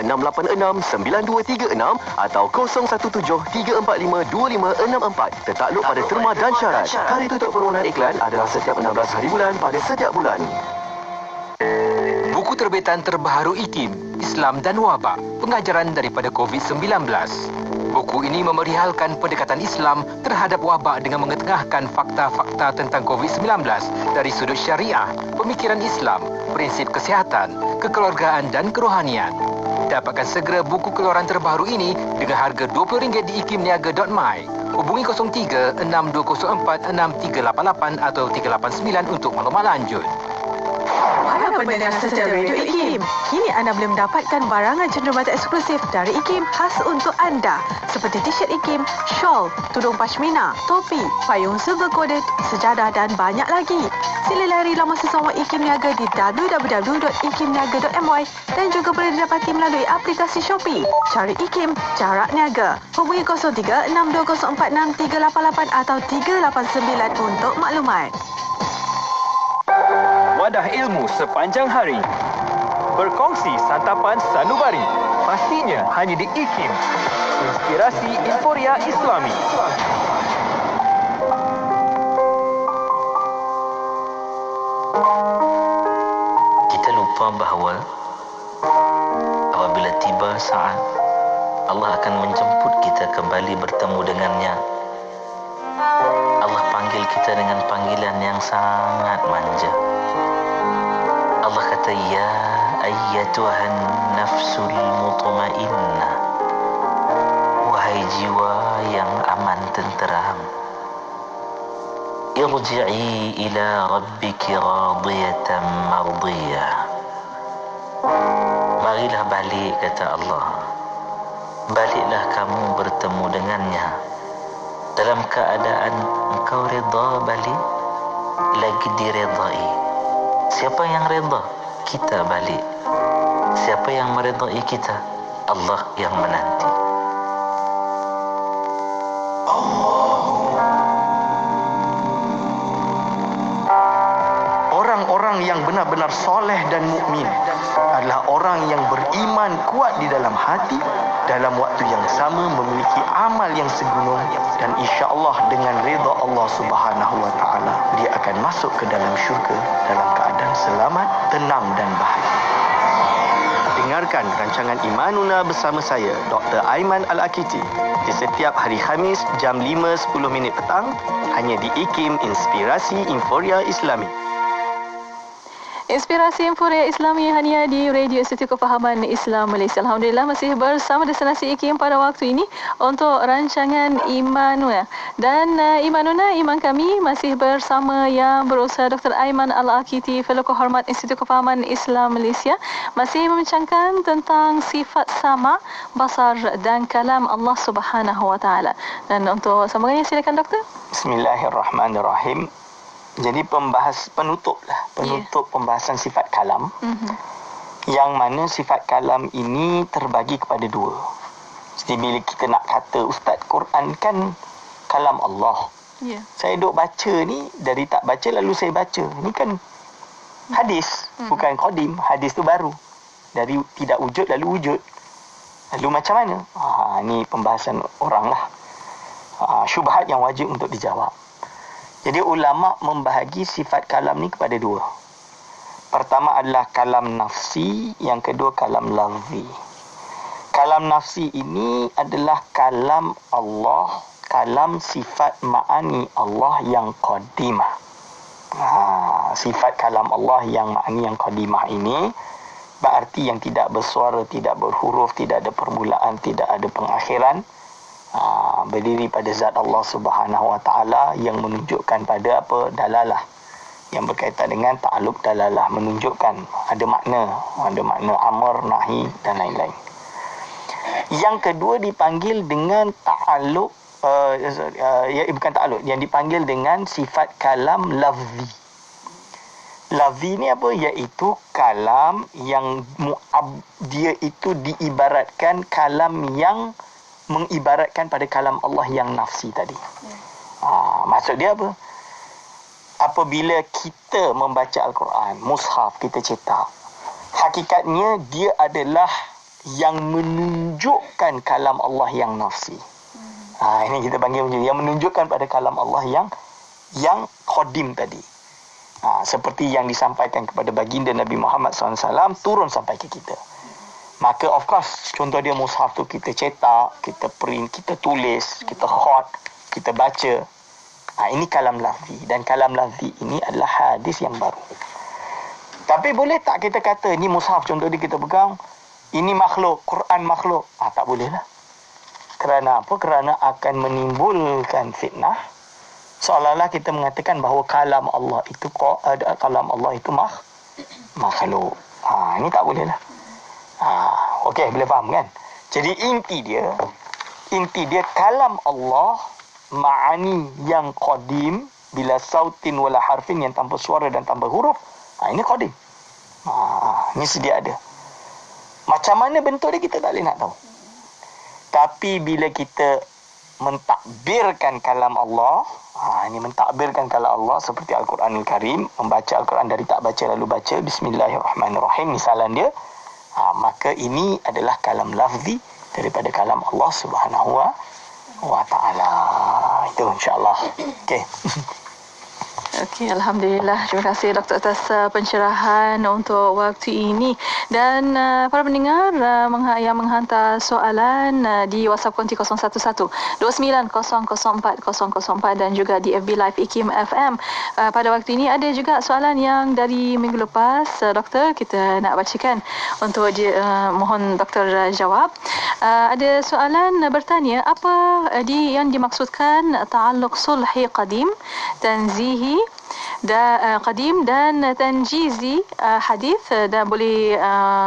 012-686-9236 atau 0173452564. Tertakluk pada terma dan syarat. Hari tutup permohonan iklan adalah setiap 16 hari bulan pada setiap bulan. Buku terbitan terbaru IKIM, Islam dan Wabak, pengajaran daripada COVID-19. Buku ini memerihalkan pendekatan Islam terhadap wabak dengan mengetengahkan fakta-fakta tentang COVID-19 dari sudut syariah, pemikiran Islam, prinsip kesihatan, kekeluargaan dan kerohanian. Dapatkan segera buku keluaran terbaru ini dengan harga RM20 di ikimniaga.my. Hubungi 03-6204-6388 atau 389 untuk maklumat lanjut. Para pendengar setia Radio IKIM, kini anda boleh mendapatkan barangan cenderamata eksklusif dari IKIM khas untuk anda, seperti t-shirt IKIM, shawl, tudung pashmina, topi, payung silver coded, sejadah dan banyak lagi. Sila lari laman sesama IKIM Niaga di www.ikimniaga.my dan juga boleh didapati melalui aplikasi Shopee. Cari IKIM, jarak niaga. Hubungi 03-6204-6388 atau 389 untuk maklumat. Wadah ilmu sepanjang hari. Berkongsi santapan sanubari. Pastinya hanya di IKIM. Inspirasi Inforia Islami. Kita lupa bahawa apabila tiba saat Allah akan menjemput kita kembali bertemu dengannya. Allah panggil kita dengan panggilan yang sangat manja. Allah kata, ya ayyatuhan nafsul mutmainnah, wahai jiwa yang aman tenteram, irji'i ila rabbiki radiyatan mardiyah. Marilah balik, kata Allah. Baliklah kamu bertemu dengannya dalam keadaan engkau reda balik, lagi diredai. Siapa yang reda? Kita balik. Siapa yang meredai kita? Allah yang menanti. Orang-orang yang benar-benar soleh dan mukmin adalah orang yang beriman kuat di dalam hati, dalam waktu yang sama memiliki amal yang segunung, dan insya-Allah dengan redha Allah Subhanahu wa taala dia akan masuk ke dalam syurga dalam keadaan selamat, tenang dan bahagia. Dengarkan rancangan Imanuna bersama saya, Dr. Aiman Al-Akiti, di setiap hari Khamis jam 5.10 petang hanya di IKIM Inspirasi Inforia Islami. Inspirasi Emporia Islami hanya di Radio Institut Kefahaman Islam Malaysia. Alhamdulillah masih bersama Destinasi IKIM pada waktu ini untuk rancangan Imanuna. Dan Imanuna, iman kami masih bersama yang berusaha Dr. Aiman Al-Akiti, Fellow Kehormat Institut Kefahaman Islam Malaysia, masih membincangkan tentang sifat sama, basar dan kalam Allah Subhanahu Wa Taala. Dan untuk sambungannya silakan Doktor. Bismillahirrahmanirrahim. Jadi penutup pembahasan sifat kalam. Yang mana sifat kalam ini terbagi kepada dua. Jadi bila kita nak kata Ustaz, Quran kan kalam Allah. Saya duk baca ni, dari tak baca lalu saya baca. Ini kan hadis, bukan qadim. Hadis tu baru. Dari tidak wujud lalu wujud. Lalu macam mana? Ni pembahasan orang lah. Syubhat yang wajib untuk dijawab. Jadi ulama membahagi sifat kalam ni kepada dua. Pertama adalah kalam nafsi, yang kedua kalam lafzi. Kalam nafsi ini adalah kalam Allah, kalam sifat ma'ani Allah yang qadimah. Sifat kalam Allah yang ma'ani yang qadimah ini berarti yang tidak bersuara, tidak berhuruf, tidak ada permulaan, tidak ada pengakhiran. Berdiri pada zat Allah Subhanahu Wa Taala yang menunjukkan pada apa? Dalalah, yang berkaitan dengan ta'alluq dalalah, menunjukkan ada makna amar, nahi dan lain-lain. Yang kedua dipanggil dengan ta'alluq bukan ta'alluq, yang dipanggil dengan sifat kalam lafzi. Lafzi ni apa? Iaitu kalam yang dia itu diibaratkan kalam yang mengibaratkan pada kalam Allah yang nafsi tadi. Maksud dia apa? Apabila kita membaca Al-Quran, mushaf kita cetak, hakikatnya dia adalah yang menunjukkan kalam Allah yang nafsi. Ini kita panggil yang menunjukkan pada kalam Allah yang qadim tadi. Seperti yang disampaikan kepada baginda Nabi Muhammad SAW turun sampai ke kita. Maka of course, contoh dia mushaf tu kita cetak, kita print, kita tulis, kita khot, kita baca. Ini kalam lafzi. Dan kalam lafzi ini adalah hadis yang baru. Tapi boleh tak kita kata, ni mushaf contoh dia kita pegang, ini makhluk, Quran makhluk? Tak boleh lah. Kerana apa? Kerana akan menimbulkan fitnah. Seolah-olah kita mengatakan bahawa kalam Allah itu makhluk. Ini tak boleh lah. Okey, boleh faham kan? Jadi inti dia kalam Allah ma'ani yang qadim bila sautin wala harfin, yang tanpa suara dan tanpa huruf. Ini qadim. Ini sedia ada. Macam mana bentuk dia kita tak boleh nak tahu. Tapi bila kita mentakbirkan kalam Allah, ini mentakbirkan kalam Allah seperti Al-Quranul Karim, membaca Al-Quran dari tak baca lalu baca Bismillahirrahmanirrahim misalan dia, maka ini adalah kalam lafzi daripada kalam Allah Subhanahu Wa Taala. Itu insya-Allah. Okey. Okey, alhamdulillah. Terima kasih Doktor atas pencerahan untuk waktu ini. Dan para pendengar yang menghantar soalan di WhatsApp konti 011-29004004 dan juga di FB Live IKIM FM. Pada waktu ini ada juga soalan yang dari minggu lepas, Doktor, kita nak bacakan untuk mohon Doktor jawab. Ada soalan bertanya, apa yang dimaksudkan ta'alluq sulhi qadim, tanzihi qadim dan tanjizi hadis, dan boleh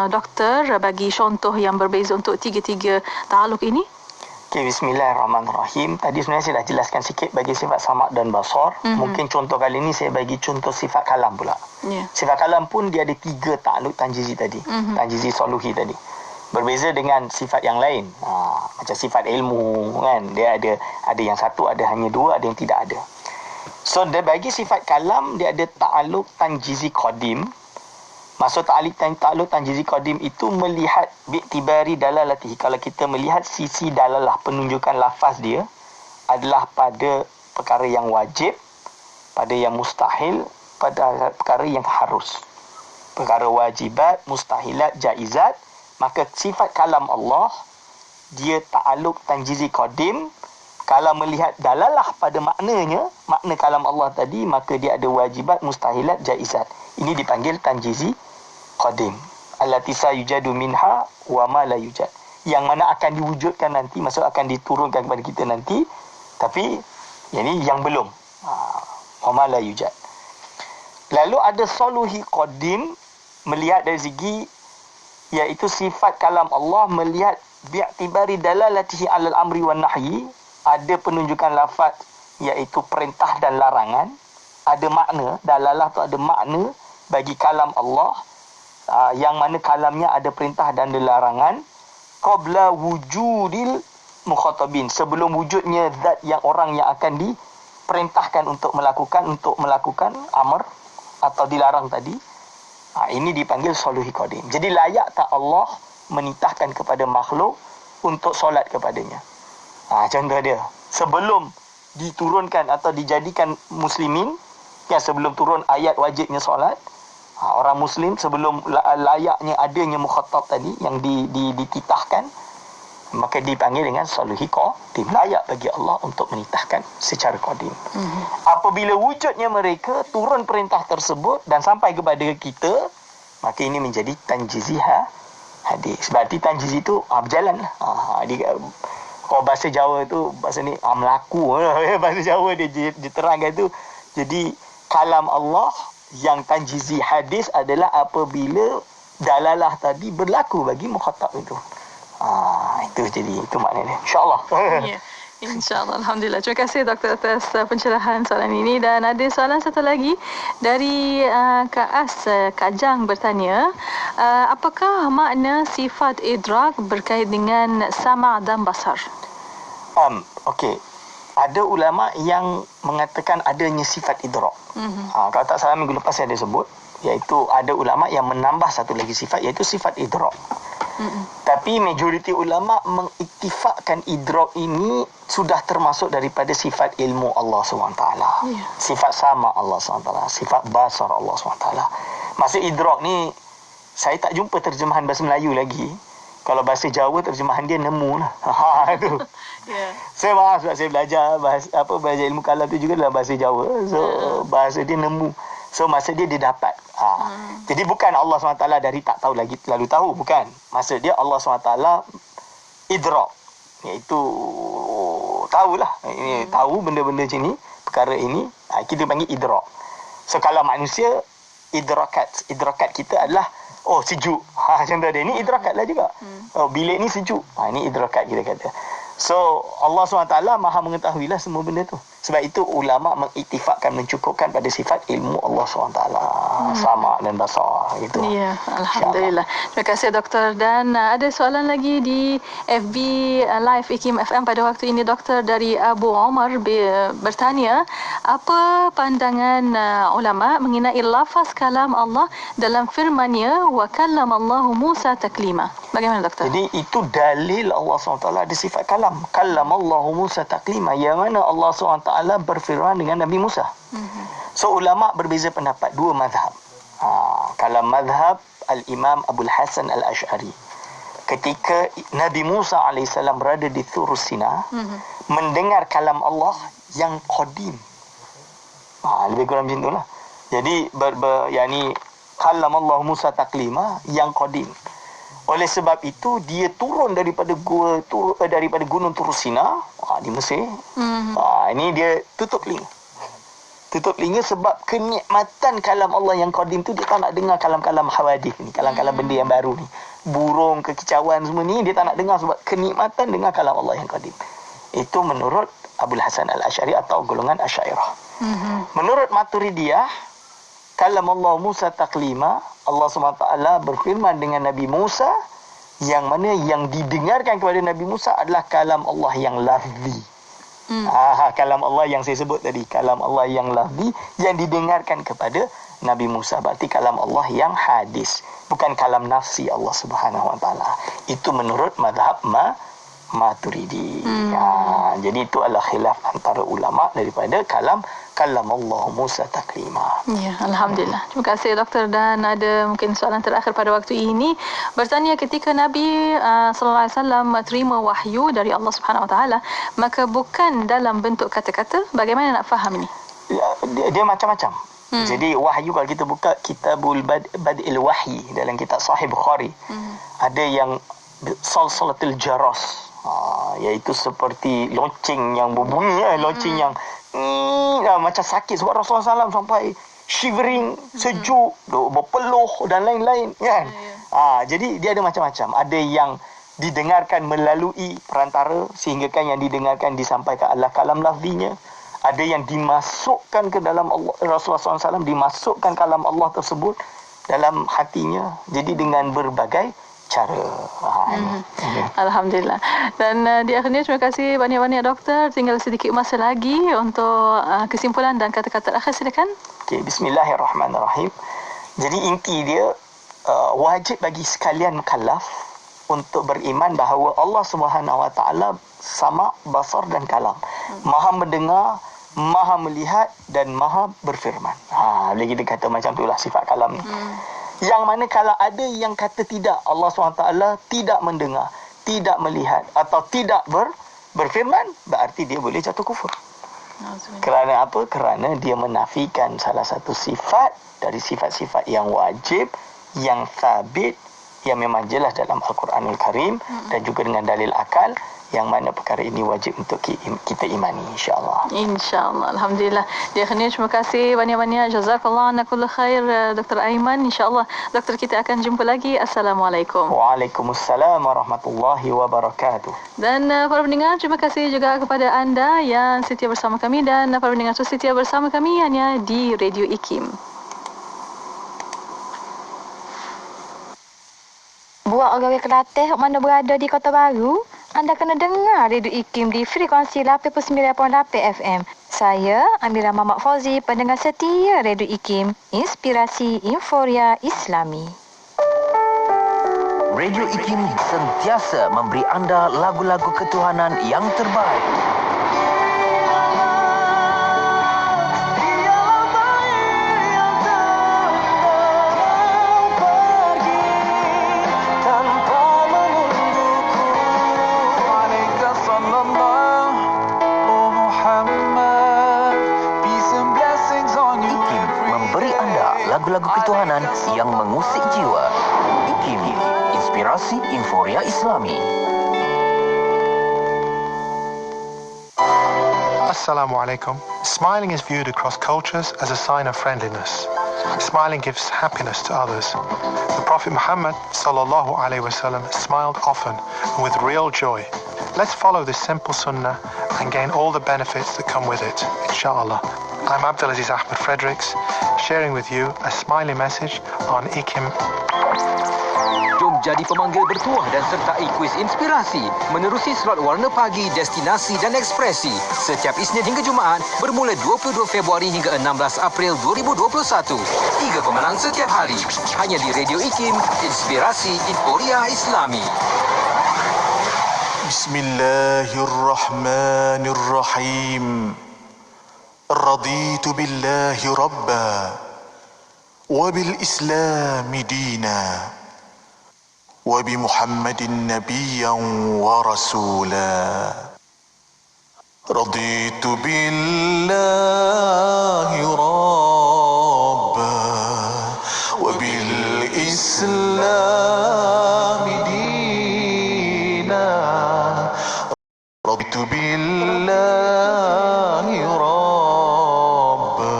Doktor bagi contoh yang berbeza untuk tiga-tiga ta'alluq ini? Okay, bismillahirrahmanirrahim. Tadi sebenarnya saya dah jelaskan sikit bagi sifat sama' dan basar. Mungkin contoh kali ini saya bagi contoh sifat kalam pula. Sifat kalam pun dia ada tiga ta'alluq tanjizi tadi. Tanjizi soluhi tadi. Berbeza dengan sifat yang lain. Macam sifat ilmu kan, dia ada yang satu, ada hanya dua, ada yang tidak ada. So bagi sifat kalam dia ada ta'alluq tanjizi qadim. Maksud ta'alluq tanjizi qadim itu melihat bi'tibari dalalatihi. Kalau kita melihat sisi dalalah, penunjukan lafaz dia adalah pada perkara yang wajib, pada yang mustahil, pada perkara yang harus. Perkara wajibat, mustahilat, jaizat. Maka sifat kalam Allah dia ta'alluq tanjizi qadim Kalau melihat dalalah pada maknanya, makna kalam Allah tadi, maka dia ada wajibat, mustahilat, jaizat. Ini dipanggil tanjizi qadim. Allati sayujadu minha wa ma la yujad. Yang mana akan diwujudkan nanti, maksud akan diturunkan kepada kita nanti, tapi yang belum. Wa ma la yujad. Lalu ada soluhi qadim, melihat dari segi iaitu sifat kalam Allah, melihat bi'tibari dalalatihi alal amri wan nahyi, ada penunjukan lafaz iaitu perintah dan larangan, ada makna, dalalah tu ada makna bagi kalam Allah, yang mana kalamnya ada perintah dan larangan qabla wujudil mukhatabin, sebelum wujudnya zat yang orang yang akan diperintahkan untuk melakukan amr atau dilarang tadi. Ini dipanggil soluhi qadim. Jadi layak tak Allah menitahkan kepada makhluk untuk solat kepadanya? Contoh dia, sebelum diturunkan atau dijadikan muslimin, sebelum turun ayat wajibnya solat, orang muslim sebelum layaknya adanya mukhatab tadi yang dititahkan, maka dipanggil dengan soluhi qadim. Layak bagi Allah untuk menitahkan secara qadim. Apabila wujudnya mereka, turun perintah tersebut dan sampai kepada kita, maka ini menjadi tanjizi hadis. Berarti tanjizi itu berjalan lah. Kalau bahasa Jawa tu, bahasa ni melaku. Bahasa Jawa dia diterangkan tu. Jadi kalam Allah yang tanjizi hadis adalah apabila dalalah tadi berlaku bagi mukhatab itu. Itu maknanya. InsyaAllah. Ya. InsyaAllah. Alhamdulillah. Terima kasih Doktor atas pencerahan soalan ini. Dan ada soalan satu lagi dari Kak As, Kak Jang bertanya, apakah makna sifat idrak berkait dengan sama' dan basar? Okey. Ada ulama yang mengatakan adanya sifat idrak. Kalau tak salah minggu lepas saya ada sebut, iaitu ada ulama yang menambah satu lagi sifat, iaitu sifat idrak. Tapi majoriti ulama mengiktifakkan idrak ini sudah termasuk daripada sifat ilmu Allah SWT. Sifat sama Allah SWT. Sifat basar Allah SWT. Maksud idrak ni, saya tak jumpa terjemahan bahasa Melayu lagi. Kalau bahasa Jawa, terjemahan dia nemu lah. Itu. Saya maaf sebab saya belajar belajar ilmu kalam tu juga dalam bahasa Jawa. So bahasa dia nemu. So maksud dia dapat. Jadi bukan Allah SWT dari tak tahu lagi lalu tahu, bukan. Maksud dia Allah SWT idrak, iaitu tahulah. Ini tahu benda-benda macam ni, perkara ini, kita panggil idrak. So kalau manusia, idrakat kita adalah sejuk. Contoh dia ni idrakat lah juga. Bilik ni sejuk. Ini idrakat kita kata. So Allah SWT maha mengetahuilah semua benda tu. Sebab itu ulama mengiktifakkan, mencukupkan pada sifat ilmu Allah SWT. Sama dan basar gitu. Ya, Alhamdulillah. Terima kasih Doktor. Dan ada soalan lagi di FB Live IKIM FM pada waktu ini, Doktor, dari Abu Omar bertanya, apa pandangan ulama mengenai lafaz kalam Allah dalam firman-Nya wa kallamallahu Musa taklima? Bagaimana Doktor? Jadi itu dalil Allah SWT ada sifat kalam. Kallamallahu Musa taklima, yang mana Allah SWT berfirman dengan Nabi Musa. So ulama berbeza pendapat, dua mazhab. Kalau mazhab Al-Imam Abul Hasan Al-Ash'ari, ketika Nabi Musa AS berada di Thur Sina, mendengar kalam Allah yang qadim. Lebih kurang macam itulah. Jadi kalam Allah Musa taklima yang qadim. Oleh sebab itu dia turun daripada gunung Thur Sina di Mesir. Ini dia tutup telinga sebab kenikmatan kalam Allah yang qadim tu. Dia tak nak dengar kalam-kalam hawadith ni, kalam-kalam benda yang baru ni, burung, kekicauan semua ni dia tak nak dengar sebab kenikmatan dengar kalam Allah yang qadim. Itu menurut Abul Hasan Al-Ash'ari atau golongan Asy'ariyah. Menurut Maturidiyah, kalam Allah Musa taklima, Allah SWT berfirman dengan Nabi Musa, yang mana yang didengarkan kepada Nabi Musa adalah kalam Allah yang lafzi. Kalam Allah yang saya sebut tadi, kalam Allah yang lafzi yang didengarkan kepada Nabi Musa. Berarti kalam Allah yang hadis, bukan kalam nafsi Allah Subhanahu Wa Taala. Itu menurut mazhab Maturidi. Jadi itu adalah khilaf antara ulama daripada kalam kallamallahu Musa taklima. Ya, alhamdulillah. Terima kasih doktor, dan ada mungkin soalan terakhir pada waktu ini bertanya, ketika Nabi sallallahu alaihi wasallam terima wahyu dari Allah Subhanahu Wa Taala, maka bukan dalam bentuk kata-kata, bagaimana nak faham ini? Dia macam-macam. Jadi wahyu, kalau kita buka Kitabul Bad'il Wahyi dalam kitab Sahih Bukhari, ada yang salsalatul jaras, iaitu seperti loceng yang berbunyi, loceng yang macam sakit sebab Rasulullah SAW sampai shivering, sejuk, berpeluh dan lain-lain, kan? Jadi dia ada macam-macam. Ada yang didengarkan melalui perantara, sehingga kan yang didengarkan disampaikan adalah kalam lafzinya. Ada yang dimasukkan ke dalam Allah, Rasulullah SAW dimasukkan kalam Allah tersebut dalam hatinya. Jadi dengan berbagai cara. Alhamdulillah. Dan di akhirnya terima kasih banyak-banyak doktor. Tinggal sedikit masa lagi untuk kesimpulan dan kata-kata terakhir, silakan. Okey, bismillahirrahmanirrahim. Jadi inti dia wajib bagi sekalian mukallaf untuk beriman bahawa Allah Subhanahu Wa Taala sama basar dan kalam. Maha mendengar, maha melihat dan maha berfirman. Bila kita kata macam itulah sifat kalam ni. Yang mana kalau ada yang kata tidak, Allah SWT tidak mendengar, tidak melihat atau tidak berfirman, berarti dia boleh jatuh kufur. Kerana apa? Kerana dia menafikan salah satu sifat dari sifat-sifat yang wajib, yang sabit, yang memang jelas dalam Al-Quranul Karim, dan juga dengan dalil akal, yang mana perkara ini wajib untuk kita imani, insya-Allah. Insya-Allah. Alhamdulillah. Di akhirnya terima kasih banyak-banyak. Jazakallah ana kullu khair Dr. Aiman. Insya-Allah doktor kita akan jumpa lagi. Assalamualaikum. Waalaikumsalam warahmatullahi wabarakatuh. Dan para pendengar, terima kasih juga kepada anda yang setia bersama kami, dan para pendengar setia bersama kami hanya di Radio IKIM. Buat orang Kelantan mana berada di Kota Baru, anda kena dengar Radio IKIM di frekuensi 89.8 FM. Saya, Amira Mamak Fauzi, pendengar setia Radio IKIM, Inspirasi Inforia Islami. Radio IKIM sentiasa memberi anda lagu-lagu ketuhanan yang terbaik. Lagu-lagu ketuhanan yang mengusik jiwa. IKIM, Inspirasi Inforia Islami. Assalamualaikum. Smiling is viewed across cultures as a sign of friendliness. Smiling gives happiness to others. The Prophet Muhammad sallallahu alaihi wasallam smiled often and with real joy. Let's follow this simple sunnah and gain all the benefits that come with it, inshallah. I'm Abdulaziz Ahmed Fredericks, sharing with you a smiley message on IKIM. Jom jadi pemanggil bertuah dan sertai kuis inspirasi menerusi slot warna pagi, destinasi dan ekspresi setiap Isnin hingga Jumaat bermula 22 Februari hingga 16 April 2021. 3 pemenang setiap hari hanya di Radio IKIM, Inspirasi Inforia Islami. Bismillahirrahmanirrahim. Raditu billahi rabba wa bil islami dina wa bi Muhammadin nabiyyan wa rasula. Raditu billahi rabba wa bil islami dina. Raditu billahi rabba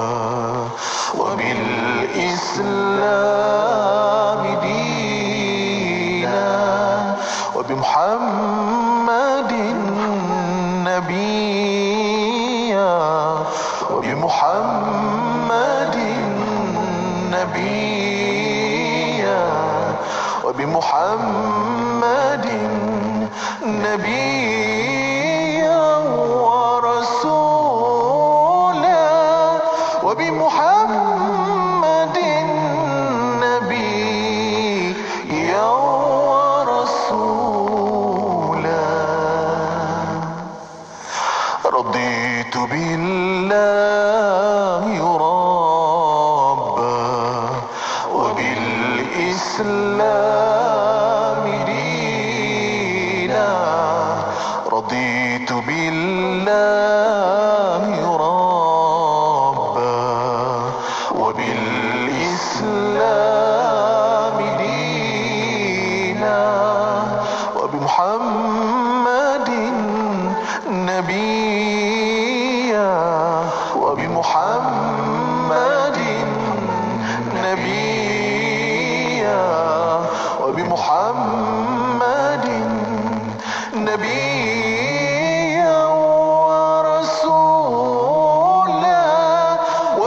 wa bil islami dina wa bi Muhammadin nabiyya wa bi Muhammadin nabiyya wa bi Muhammadin nabiyya wa rasula wa bi Muhammadin nabiyya wa rasula. Raditu billah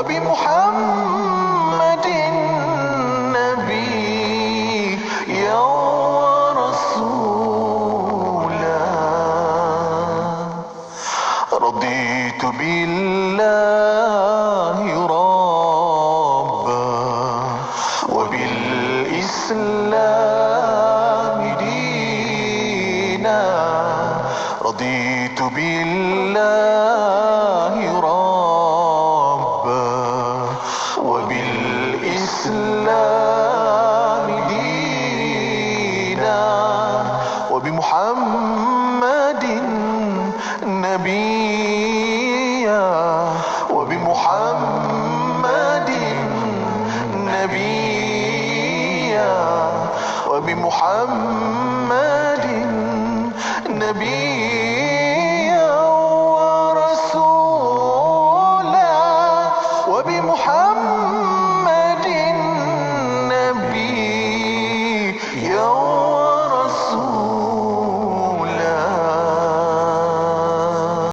وبمحمد نبيا ورسولا رضيت بالله ربا وبالإسلام دينا رضيت بالله ربا وبالإسلام دينا وبمحمد نبيا وبمحمد نبيا وبمحمد